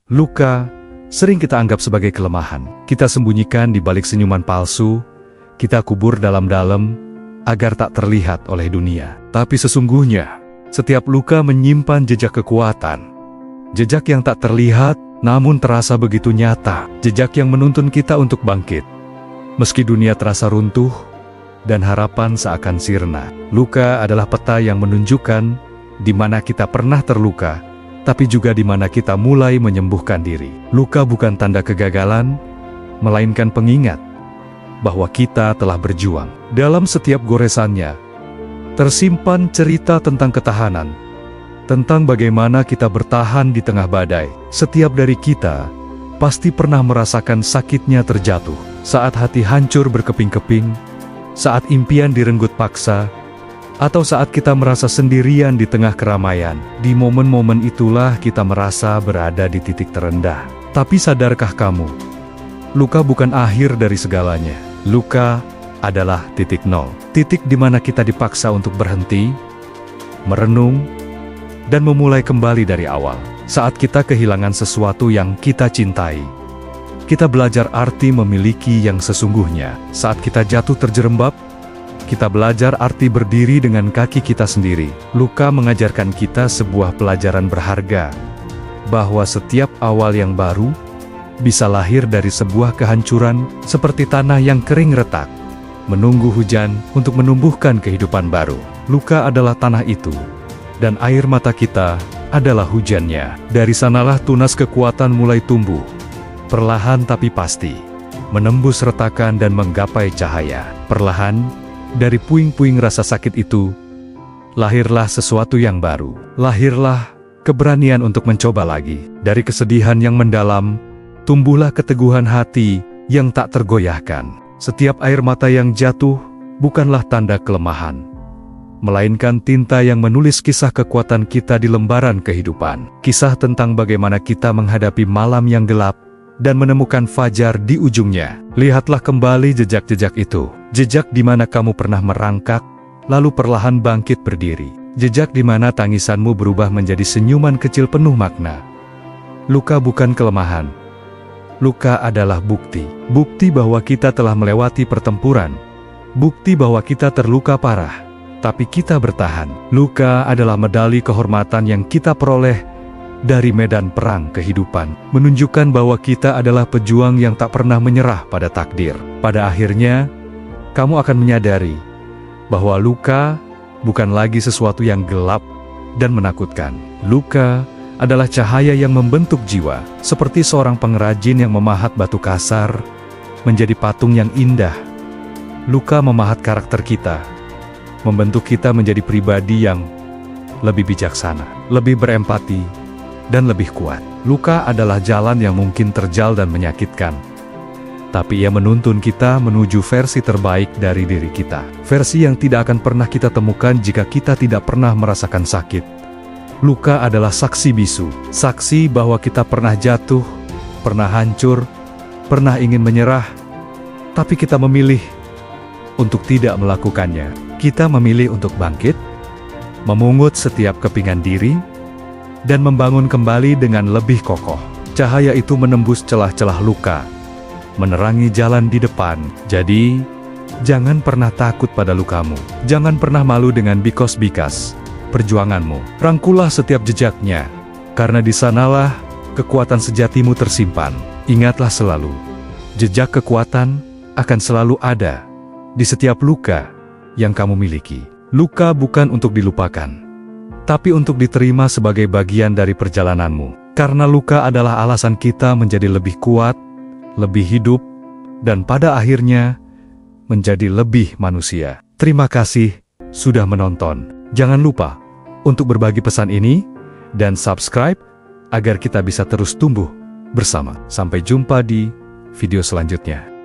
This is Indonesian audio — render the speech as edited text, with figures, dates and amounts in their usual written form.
Luka sering kita anggap sebagai kelemahan. Kita sembunyikan di balik senyuman palsu, kita kubur dalam-dalam agar tak terlihat oleh dunia. Tapi sesungguhnya, setiap luka menyimpan jejak kekuatan. Jejak yang tak terlihat, namun terasa begitu nyata. Jejak yang menuntun kita untuk bangkit. Meski dunia terasa runtuh, dan harapan seakan sirna. Luka adalah peta yang menunjukkan di mana kita pernah terluka, tapi juga di mana kita mulai menyembuhkan diri. Luka bukan tanda kegagalan, melainkan pengingat bahwa kita telah berjuang. Dalam setiap goresannya, tersimpan cerita tentang ketahanan, tentang bagaimana kita bertahan di tengah badai. Setiap dari kita pasti pernah merasakan sakitnya terjatuh, saat hati hancur berkeping-keping, saat impian direnggut paksa, atau saat kita merasa sendirian di tengah keramaian. Di momen-momen itulah kita merasa berada di titik terendah. Tapi sadarkah kamu, luka bukan akhir dari segalanya. Luka adalah titik nol. Titik di mana kita dipaksa untuk berhenti, merenung, dan memulai kembali dari awal. Saat kita kehilangan sesuatu yang kita cintai, kita belajar arti memiliki yang sesungguhnya. Saat kita jatuh terjerembab, kita belajar arti berdiri dengan kaki kita sendiri. Luka mengajarkan kita sebuah pelajaran berharga, bahwa setiap awal yang baru bisa lahir dari sebuah kehancuran, seperti tanah yang kering retak, menunggu hujan untuk menumbuhkan kehidupan baru. Luka adalah tanah itu, dan air mata kita adalah hujannya. Dari sanalah tunas kekuatan mulai tumbuh, perlahan tapi pasti, menembus retakan dan menggapai cahaya. Perlahan, dari puing-puing rasa sakit itu, lahirlah sesuatu yang baru. Lahirlah keberanian untuk mencoba lagi. Dari kesedihan yang mendalam, tumbuhlah keteguhan hati yang tak tergoyahkan. Setiap air mata yang jatuh bukanlah tanda kelemahan, melainkan tinta yang menulis kisah kekuatan kita di lembaran kehidupan. Kisah tentang bagaimana kita menghadapi malam yang gelap dan menemukan fajar di ujungnya. Lihatlah kembali jejak-jejak itu. Jejak di mana kamu pernah merangkak, lalu perlahan bangkit berdiri. Jejak di mana tangisanmu berubah menjadi senyuman kecil penuh makna. Luka bukan kelemahan. Luka adalah bukti. Bukti bahwa kita telah melewati pertempuran. Bukti bahwa kita terluka parah, tapi kita bertahan. Luka adalah medali kehormatan yang kita peroleh dari medan perang kehidupan, menunjukkan bahwa kita adalah pejuang yang tak pernah menyerah pada takdir. Pada akhirnya, kamu akan menyadari bahwa luka bukan lagi sesuatu yang gelap dan menakutkan. Luka adalah cahaya yang membentuk jiwa, seperti seorang pengrajin yang memahat batu kasar menjadi patung yang indah. Luka memahat karakter kita, membentuk kita menjadi pribadi yang lebih bijaksana, lebih berempati, dan lebih kuat. Luka adalah jalan yang mungkin terjal dan menyakitkan, tapi ia menuntun kita menuju versi terbaik dari diri kita. Versi yang tidak akan pernah kita temukan jika kita tidak pernah merasakan sakit. Luka adalah saksi bisu, saksi bahwa kita pernah jatuh, pernah hancur, pernah ingin menyerah, tapi kita memilih untuk tidak melakukannya. Kita memilih untuk bangkit, memungut setiap kepingan diri, dan membangun kembali dengan lebih kokoh. Cahaya itu menembus celah-celah luka, menerangi jalan di depan. Jadi, jangan pernah takut pada lukamu. Jangan pernah malu dengan bikas-bikas perjuanganmu. Rangkulah setiap jejaknya, karena di sanalah kekuatan sejatimu tersimpan. Ingatlah selalu, jejak kekuatan akan selalu ada di setiap luka yang kamu miliki. Luka bukan untuk dilupakan, tapi untuk diterima sebagai bagian dari perjalananmu. Karena luka adalah alasan kita menjadi lebih kuat, lebih hidup, dan pada akhirnya menjadi lebih manusia. Terima kasih sudah menonton. Jangan lupa untuk berbagi pesan ini dan subscribe agar kita bisa terus tumbuh bersama. Sampai jumpa di video selanjutnya.